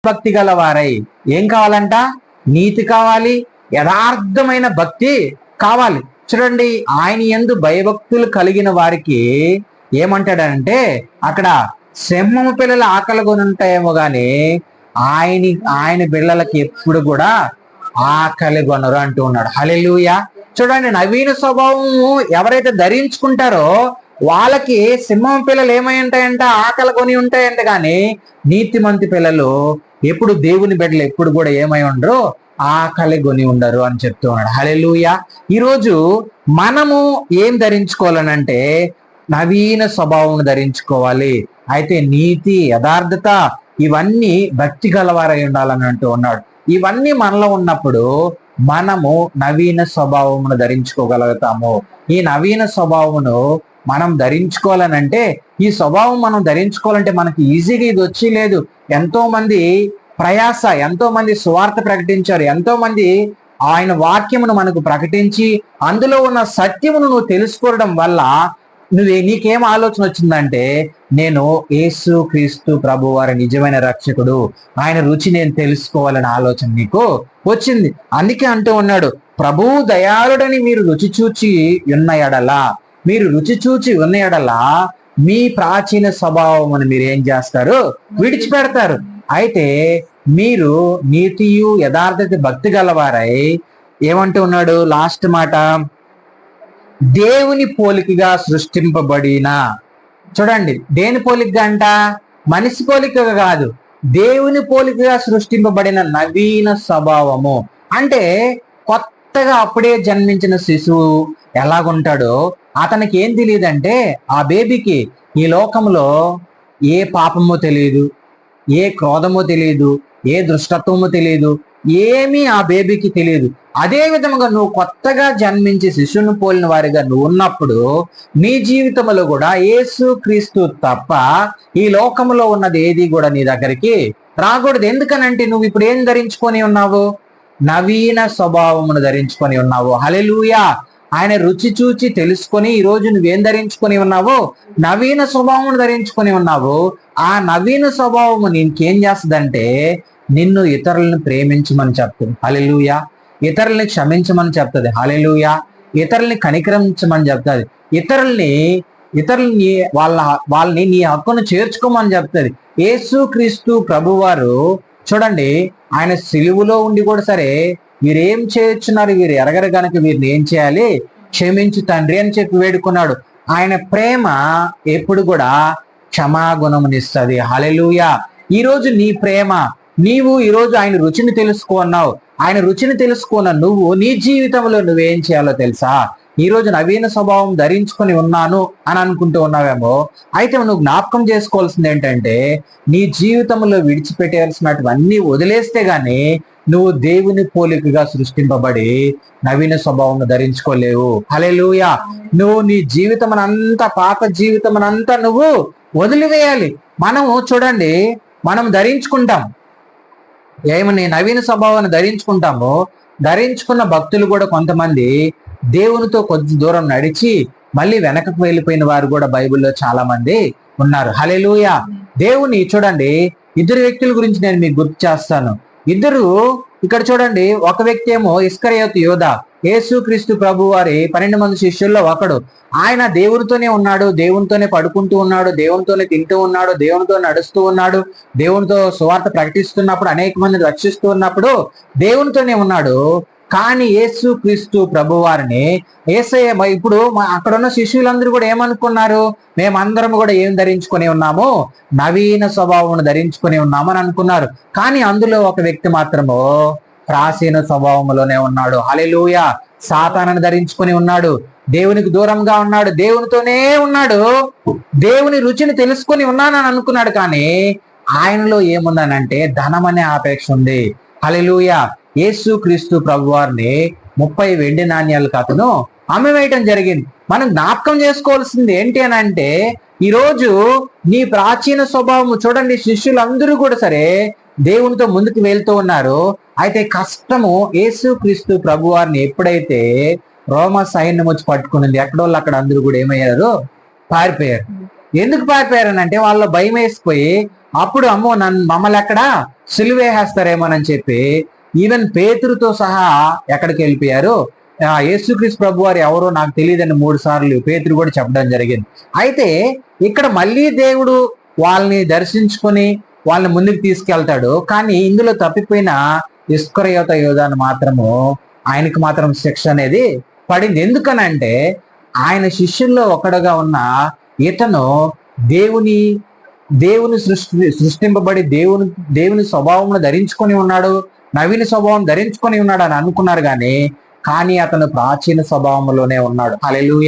భక్తి గల వారై. ఏం కావాలంట? నీతి కావాలి, యథార్థమైన భక్తి కావాలి. చూడండి, ఆయన యందు భయభక్తులు కలిగిన వారికి ఏమంటాడంటే, అక్కడ సింహము పిల్లల ఆకలి కొని ఉంటాయేమో గాని ఆయన బిళ్ళలకి ఎప్పుడు కూడా ఆకలి కొనరు అంటూ ఉన్నాడు. హల్లెలూయా. చూడండి, నవీన స్వభావము ఎవరైతే ధరించుకుంటారో వాళ్ళకి సింహం పిల్లలు ఏమై ఉంటాయంట? ఆకలి కొని ఉంటాయంట. కానీ నీతిమంతి పిల్లలు ఎప్పుడు, దేవుని బిడ్డలు ఎప్పుడు కూడా ఏమై ఉండరు? ఆకలి కొని ఉండరు అని చెప్తూ ఉన్నాడు. హల్లెలూయా. ఈరోజు మనము ఏం ధరించుకోవాలనంటే నవీన స్వభావం ధరించుకోవాలి. అయితే నీతి, యథార్థత ఇవన్నీ భక్తి గలవారై ఉండాలని అంటూ ఉన్నాడు. ఇవన్నీ మనలో ఉన్నప్పుడు మనము నవీన స్వభావమును ధరించుకోగలుగుతాము. ఈ నవీన స్వభావమును మనం ధరించుకోవాలనంటే, ఈ స్వభావం మనం ధరించుకోవాలంటే మనకి ఈజీగా ఇది వచ్చి లేదు. ఎంతో మంది ప్రయాస, ఎంతో మంది సువార్త ప్రకటించారు, ఎంతో మంది ఆయన వాక్యమును మనకు ప్రకటించి అందులో ఉన్న సత్యమును నువ్వు తెలుసుకోవడం వల్ల నీకేం ఆలోచన వచ్చిందంటే, నేను యేసు క్రీస్తు ప్రభు వారి నిజమైన రక్షకుడు, ఆయన రుచి నేను తెలుసుకోవాలనే ఆలోచన నీకు వచ్చింది. అందుకే అంటూ ఉన్నాడు, ప్రభువు దయాళుడని మీరు రుచి చూచి ఉన్న ఎడలా, మీరు రుచి చూచి ఉన్న ఎడలా మీ ప్రాచీన స్వభావమును మీరు ఏం చేస్తారు? విడిచిపెడతారు. అయితే మీరు నీతియు యథార్థత భక్తి గలవారై ఏమంటూ ఉన్నాడు లాస్ట్ మాట? దేవుని పోలికగా సృష్టింపబడిన. చూడండి, దేని పోలికగా అంట? మనిషి పోలికగా కాదు, దేవుని పోలికగా సృష్టింపబడిన నవీన స్వభావము. అంటే కొత్తగా అప్పుడే జన్మించిన శిశువు ఎలాగుంటాడో అతనికి ఏం తెలియదంటే, ఆ బేబీకి ఈ లోకంలో ఏ పాపమో తెలియదు, ఏ క్రోధమో తెలియదు, ఏ దుష్టత్వమో తెలియదు, ఏమీ ఆ బేబీకి తెలియదు. అదే విధంగా నువ్వు కొత్తగా జన్మించి శిశువును పోలిన వారిగా నువ్వు ఉన్నప్పుడు నీ జీవితంలో కూడా యేసు క్రీస్తు తప్ప ఈ లోకంలో ఉన్నది ఏది కూడా నీ దగ్గరికి రాకూడదు. ఎందుకనంటే నువ్వు ఇప్పుడు ఏం ధరించుకొని ఉన్నావు? నవీన స్వభావమును ధరించుకొని ఉన్నావు. హల్లెలూయా. ఆయన రుచి చూచి తెలుసుకొని ఈ రోజు నువ్వేం ధరించుకొని ఉన్నావు? నవీన స్వభావమును ధరించుకొని ఉన్నావు. ఆ నవీన స్వభావము నీకేం చేస్తుందంటే, నిన్ను ఇతరులను ప్రేమించమని చెప్తుంది. హల్లెలూయా. ఇతరుల్ని క్షమించమని చెప్తుంది. హల్లెలూయా. ఇతరుల్ని కనికరించమని చెప్తుంది. ఇతరుల్ని వాళ్ళని నీ హక్కును చేర్చుకోమని చెప్తుంది. యేసు క్రీస్తు ప్రభువారు చూడండి, ఆయన సిలువులో ఉండి కూడా సరే, వీరేం చేస్తున్నారు, వీరు ఎరగరు గనక వీరిని ఏం చేయాలి? క్షమించు తండ్రి అని చెప్పి వేడుకున్నాడు. ఆయన ప్రేమ ఎప్పుడు కూడా క్షమాగుణమునిస్తుంది. హల్లెలూయా. ఈరోజు నీ ప్రేమ, నీవు ఈరోజు ఆయన రుచిని తెలుసుకున్నావు. ఆయన రుచిని తెలుసుకున్న నువ్వు నీ జీవితంలో నువ్వేం చేయాలో తెలుసా? ఈరోజు నవీన స్వభావం ధరించుకొని ఉన్నాను అని అనుకుంటూ ఉన్నావేమో. అయితే నువ్వు జ్ఞాపకం చేసుకోవాల్సింది ఏంటంటే, నీ జీవితంలో విడిచిపెట్టాల్సినటువన్నీ వదిలేస్తే గాని నువ్వు దేవుని పోలికగా సృష్టింపబడి నవీన స్వభావం ధరించుకోలేవు. హల్లెలూయా. నువ్వు నీ జీవితం అంతా, పాత జీవితం అంతా నువ్వు వదిలివేయాలి. మనము చూడండి, మనం ధరించుకుంటాం ఏమని? నవీన స్వభావాన్ని ధరించుకుంటాము. ధరించుకున్న భక్తులు కూడా కొంతమంది దేవునితో కొద్ది దూరం నడిచి మళ్ళీ వెనకకు వెళ్ళిపోయిన వారు కూడా బైబిల్లో చాలా మంది ఉన్నారు. హల్లెలూయా. దేవుని చూడండి, ఇద్దరు వ్యక్తుల గురించి నేను మీకు గుర్తు చేస్తాను. ఇద్దరు ఇక్కడ చూడండి, ఒక వ్యక్తి ఏమో ఇస్కరియోతు యోధ, యేసు క్రీస్తు ప్రభు వారి 12 మంది శిష్యుల్లో ఒకడు. ఆయన దేవునితోనే ఉన్నాడు, దేవునితోనే పడుకుంటూ ఉన్నాడు, దేవునితోనే తింటూ ఉన్నాడు, దేవునితో నడుస్తూ ఉన్నాడు, దేవునితో సువార్త ప్రకటిస్తున్నప్పుడు అనేక మందిని రక్షిస్తూ ఉన్నప్పుడు దేవునితోనే ఉన్నాడు. కానీ యేసు క్రీస్తు ప్రభు వారిని యేసయ్య ఇప్పుడు అక్కడ ఉన్న శిష్యులందరూ కూడా ఏమనుకున్నారు? మేమందరం కూడా ఏం ధరించుకొని ఉన్నాము? నవీన స్వభావం ధరించుకొని ఉన్నాము అని అనుకున్నారు. కానీ అందులో ఒక వ్యక్తి మాత్రము ప్రాచీన స్వభావంలోనే ఉన్నాడు. హల్లెలూయా. సాతానుని ధరించుకొని ఉన్నాడు, దేవునికి దూరంగా ఉన్నాడు, దేవునితోనే ఉన్నాడు, దేవుని రుచిని తెలుసుకొని ఉన్నానని అనుకున్నాడు. కానీ ఆయనలో ఏముందనంటే ధనం అనే ఆపేక్ష ఉంది. హల్లెలూయా. యేసు క్రీస్తు ప్రభు వారిని 30 వెండి నాణ్యాలకు అతను అమ్మివేయటం జరిగింది. మనం జ్ఞాపకం చేసుకోవాల్సింది ఏంటి అని అంటే, ఈరోజు నీ ప్రాచీన స్వభావం చూడండి, శిష్యులందరూ కూడా సరే దేవునితో ముందుకు వెళ్తూ ఉన్నారు. అయితే కష్టము యేసు క్రీస్తు ప్రభు వారిని ఎప్పుడైతే రోమా సైన్యం వచ్చి పట్టుకునింది, ఎక్కడోళ్ళు అక్కడ అందరూ కూడా ఏమయ్యారు? పారిపోయారు. ఎందుకు పారిపోయారని అంటే, వాళ్ళ భయం వేసిపోయి అప్పుడు అమ్మో మమ్మల్ని ఎక్కడా సిలువేసేస్తారేమోనని చెప్పి ఈవెన్ పేతురుతో సహా ఎక్కడికి వెళ్ళిపోయారు. యేసుక్రీస్తు ప్రభు వారు ఎవరో నాకు తెలియదని 3 సార్లు పేతురు కూడా చెప్పడం జరిగింది. అయితే ఇక్కడ మళ్ళీ దేవుడు వాళ్ళని దర్శించుకొని వాళ్ళని ముందుకు తీసుకెళ్తాడు. కానీ ఇందులో తప్పిపోయిన ఇస్కరియోత యోధాను మాత్రము ఆయనకు మాత్రం శిక్ష అనేది పడింది. ఎందుకనంటే ఆయన శిష్యుల్లో ఒకడుగా ఉన్న ఇతను దేవుని సృష్టింపబడి దేవుని స్వభావంలో ధరించుకొని ఉన్నాడు, నవీన స్వభావం ధరించుకొని ఉన్నాడు అని అనుకున్నారు కానీ అతను ప్రాచీన స్వభావంలోనే ఉన్నాడు. హల్లెలూయా.